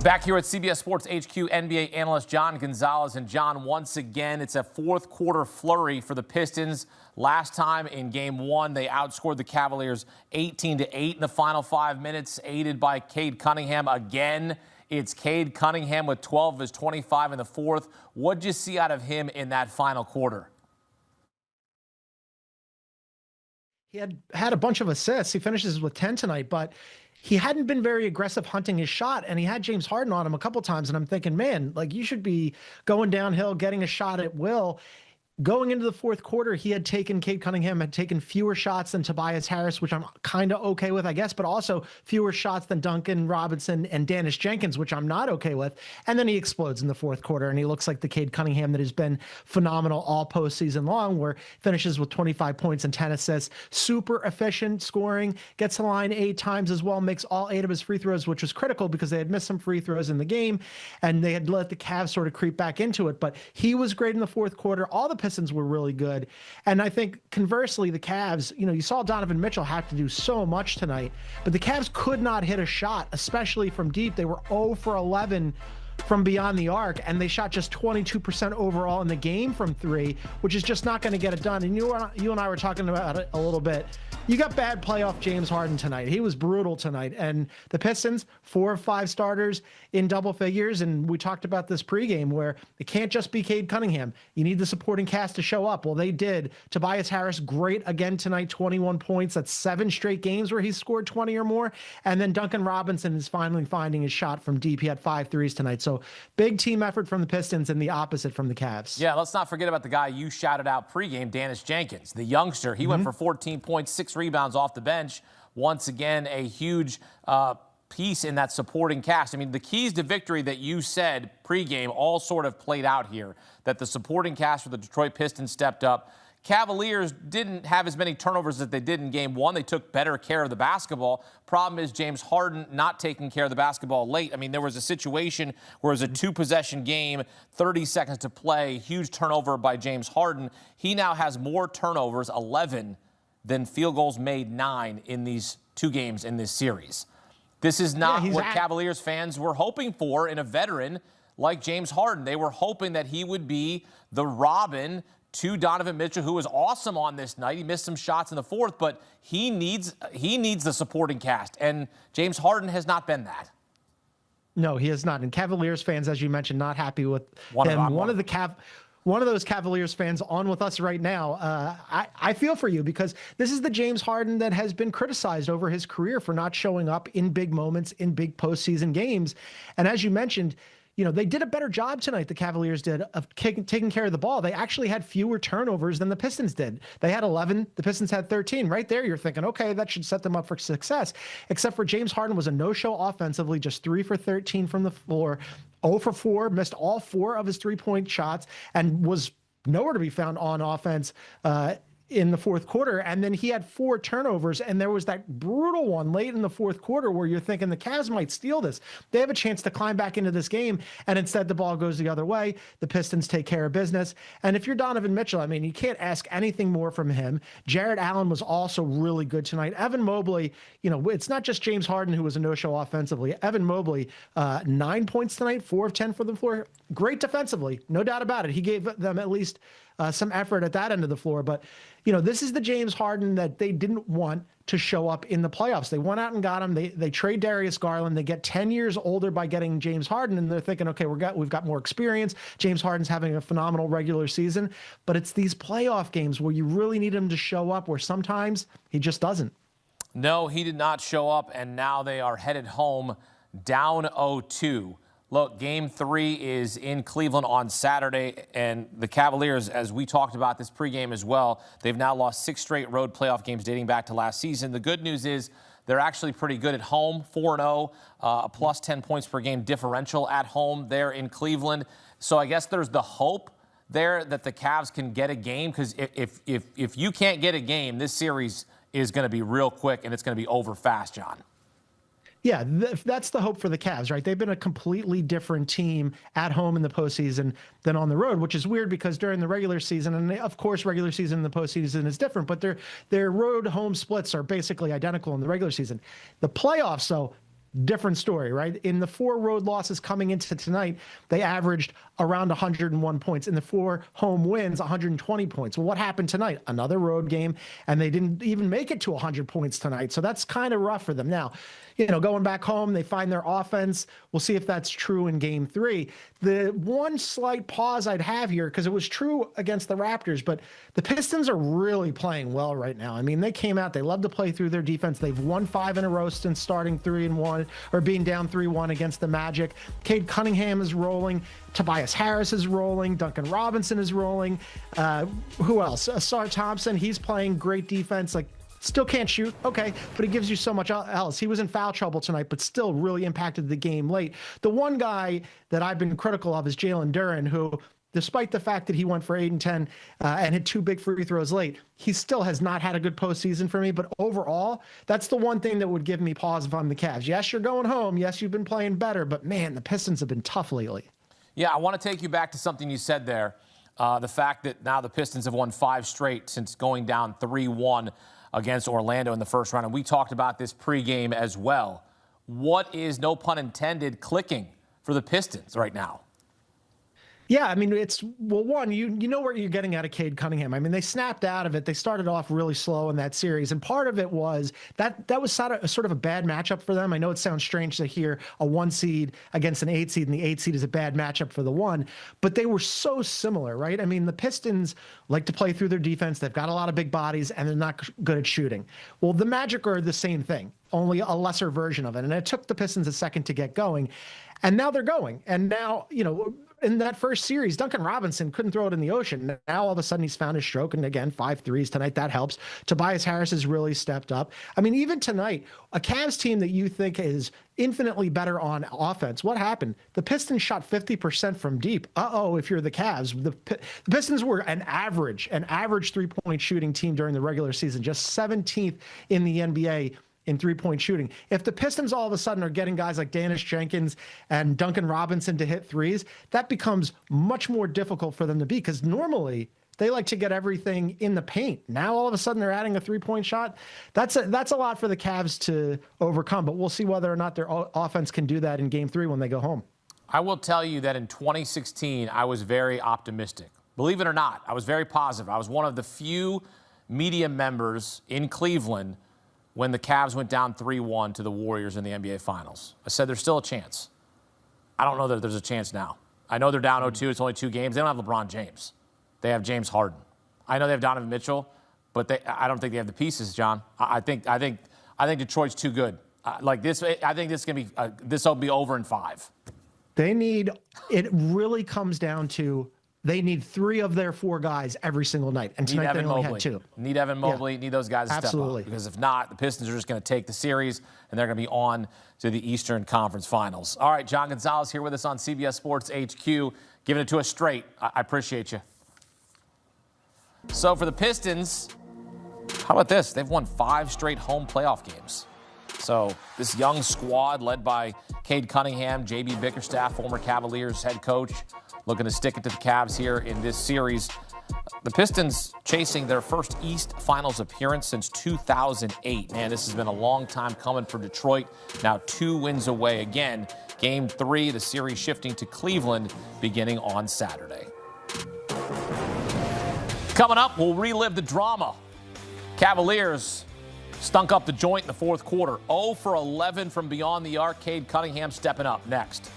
Back here at CBS Sports HQ, NBA analyst John Gonzalez. And John, once again, it's a fourth quarter flurry for the Pistons. Last time in game one, they outscored the Cavaliers 18-8 in the final 5 minutes, aided by Cade Cunningham. Again, it's Cade Cunningham with 12 of his 25 in the fourth. What'd you see out of him in that final quarter? He had a bunch of assists. He finishes with 10 tonight, but he hadn't been very aggressive hunting his shot, and he had James Harden on him a couple times, and I'm thinking, man, like, you should be going downhill, getting a shot at will. Going into the fourth quarter, Cade Cunningham had taken fewer shots than Tobias Harris, which I'm kind of okay with, I guess, but also fewer shots than Duncan Robinson and Dennis Jenkins, which I'm not okay with. And then he explodes in the fourth quarter, and he looks like the Cade Cunningham that has been phenomenal all postseason long, where finishes with 25 points and 10 assists. Super efficient scoring, gets the line 8 times as well, makes all 8 of his free throws, which was critical because they had missed some free throws in the game, and they had let the Cavs sort of creep back into it. But he was great in the fourth quarter. All the Pistons were really good. And I think conversely, the Cavs, you saw Donovan Mitchell have to do so much tonight, but the Cavs could not hit a shot, especially from deep. They were 0 for 11 from beyond the arc, and they shot just 22% overall in the game from 3, which is just not going to get it done. And you and I were talking about it a little bit. You got bad playoff James Harden tonight. He was brutal tonight. And the Pistons, 4 of 5 starters in double figures. And we talked about this pregame where it can't just be Cade Cunningham. You need the supporting cast to show up. Well, they did. Tobias Harris, great again tonight, 21 points. That's 7 straight games where he scored 20 or more. And then Duncan Robinson is finally finding his shot from deep. He had 5 threes tonight. So big team effort from the Pistons, and the opposite from the Cavs. Yeah, let's not forget about the guy you shouted out pregame, Dennis Jenkins, the youngster. He went for 14 points, 6 rebounds off the bench. Once again, a huge piece in that supporting cast. I mean, the keys to victory that you said pregame all sort of played out here, that the supporting cast for the Detroit Pistons stepped up. Cavaliers didn't have as many turnovers as they did in game one. They took better care of the basketball. Problem is James Harden not taking care of the basketball late. I mean, there was a situation where it was a 2-possession game, 30 seconds to play, huge turnover by James Harden. He now has more turnovers, 11, than field goals made, 9 in these 2 games in this series. This is not what Cavaliers fans were hoping for in a veteran like James Harden. They were hoping that he would be the Robin to Donovan Mitchell, who was awesome on this night. He missed some shots in the fourth, but he needs the supporting cast, and James Harden has not been that. No, he has not. And Cavaliers fans, as you mentioned, not happy with him. One of those Cavaliers fans on with us right now. I feel for you, because this is the James Harden that has been criticized over his career for not showing up in big moments, in big postseason games. And as you mentioned, they did a better job tonight, the Cavaliers did, of taking care of the ball. They actually had fewer turnovers than the Pistons did. They had 11. The Pistons had 13. Right there, you're thinking, okay, that should set them up for success. Except for James Harden was a no-show offensively, just 3 for 13 from the floor, 0 for 4, missed all 4 of his three-point shots, and was nowhere to be found on offense in the fourth quarter. And then he had 4 turnovers, and there was that brutal one late in the fourth quarter where you're thinking the Cavs might steal this. They have a chance to climb back into this game, and instead the ball goes the other way. The Pistons take care of business. And if you're Donovan Mitchell, I mean, you can't ask anything more from him. Jarrett Allen was also really good tonight. Evan Mobley, it's not just James Harden who was a no-show offensively. Evan Mobley, 9 points tonight, 4 of 10 for the floor. Great defensively, no doubt about it. He gave them at least some effort at that end of the floor. But, this is the James Harden that they didn't want to show up in the playoffs. They went out and got him. They trade Darius Garland. They get 10 years older by getting James Harden, and they're thinking, okay, we've got more experience. James Harden's having a phenomenal regular season. But it's these playoff games where you really need him to show up, where sometimes he just doesn't. No, he did not show up, and now they are headed home down 0-2. Look, Game 3 is in Cleveland on Saturday, and the Cavaliers, as we talked about this pregame as well, they've now lost 6 straight road playoff games dating back to last season. The good news is they're actually pretty good at home, 4-0, a plus 10 points per game differential at home there in Cleveland. So I guess there's the hope there that the Cavs can get a game, because if you can't get a game, this series is going to be real quick, and it's going to be over fast, John. Yeah, that's the hope for the Cavs, right? They've been a completely different team at home in the postseason than on the road, which is weird because during the regular season, and of course regular season and the postseason is different, but their road home splits are basically identical in the regular season. The playoffs, though, different story, right? In the 4 road losses coming into tonight, they averaged around 101 points. In the 4 home wins, 120 points. Well, what happened tonight? Another road game, and they didn't even make it to 100 points tonight. So that's kind of rough for them. Now, going back home, they find their offense. We'll see if that's true in game 3. The one slight pause I'd have here, because it was true against the Raptors, but the Pistons are really playing well right now. I mean, they came out, they love to play through their defense. They've won 5 in a row since starting 3-1 or being down 3-1 against the Magic. Cade Cunningham is rolling. Tobias Harris is rolling. Duncan Robinson is rolling. Who else? Asar Thompson, he's playing great defense. Still can't shoot, okay, but he gives you so much else. He was in foul trouble tonight, but still really impacted the game late. The one guy that I've been critical of is Jalen Duren, who, despite the fact that he went for 8 and 10 and hit 2 big free throws late, he still has not had a good postseason for me. But overall, that's the one thing that would give me pause if I'm the Cavs. Yes, you're going home. Yes, you've been playing better, but man, the Pistons have been tough lately. Yeah, I want to take you back to something you said there. The fact that now the Pistons have won 5 straight since going down 3-1 against Orlando in the first round. And we talked about this pregame as well. What is, no pun intended, clicking for the Pistons right now? Yeah, I mean, one, you know where you're getting out of Cade Cunningham. I mean, they snapped out of it. They started off really slow in that series. And part of it was that was sort of a bad matchup for them. I know it sounds strange to hear a 1 seed against an 8 seed, and the 8 seed is a bad matchup for the 1. But they were so similar, right? I mean, the Pistons like to play through their defense. They've got a lot of big bodies, and they're not good at shooting. Well, the Magic are the same thing, only a lesser version of it. And it took the Pistons a second to get going. And now they're going. And now, in that first series, Duncan Robinson couldn't throw it in the ocean. Now, all of a sudden, he's found his stroke. And again, 5 threes tonight. That helps. Tobias Harris has really stepped up. I mean, even tonight, a Cavs team that you think is infinitely better on offense. What happened? The Pistons shot 50% from deep. If you're the Cavs. The Pistons were an average 3-point shooting team during the regular season, just 17th in the NBA in 3-point shooting. If the Pistons all of a sudden are getting guys like Danis Jenkins and Duncan Robinson to hit threes, that becomes much more difficult for them to beat, because normally they like to get everything in the paint. Now all of a sudden they're adding a 3-point shot. That's a lot for the Cavs to overcome, but we'll see whether or not their offense can do that in game 3 when they go home. I will tell you that in 2016, I was very optimistic. Believe it or not, I was very positive. I was one of the few media members in Cleveland when the Cavs went down 3-1 to the Warriors in the NBA Finals. I said there's still a chance. I don't know that there's a chance now. I know they're down 0-2. It's only 2 games. They don't have LeBron James. They have James Harden. I know they have Donovan Mitchell, but I don't think they have the pieces, John. I think Detroit's too good. I think this will be over in 5. It really comes down to, they need 3 of their 4 guys every single night. And tonight they only had 2. Need Evan Mobley. Need those guys to Absolutely. step up. Because if not, the Pistons are just going to take the series, and they're going to be on to the Eastern Conference Finals. All right, John Gonzalez here with us on CBS Sports HQ, giving it to us straight. I appreciate you. So for the Pistons, how about this? They've won 5 straight home playoff games. So this young squad led by Cade Cunningham, J.B. Bickerstaff, former Cavaliers head coach, looking to stick it to the Cavs here in this series. The Pistons chasing their first East Finals appearance since 2008. Man, this has been a long time coming for Detroit. Now 2 wins away again. Game 3, the series shifting to Cleveland beginning on Saturday. Coming up, we'll relive the drama. Cavaliers stunk up the joint in the fourth quarter. 0 for 11 from beyond the arc. Cade Cunningham stepping up next.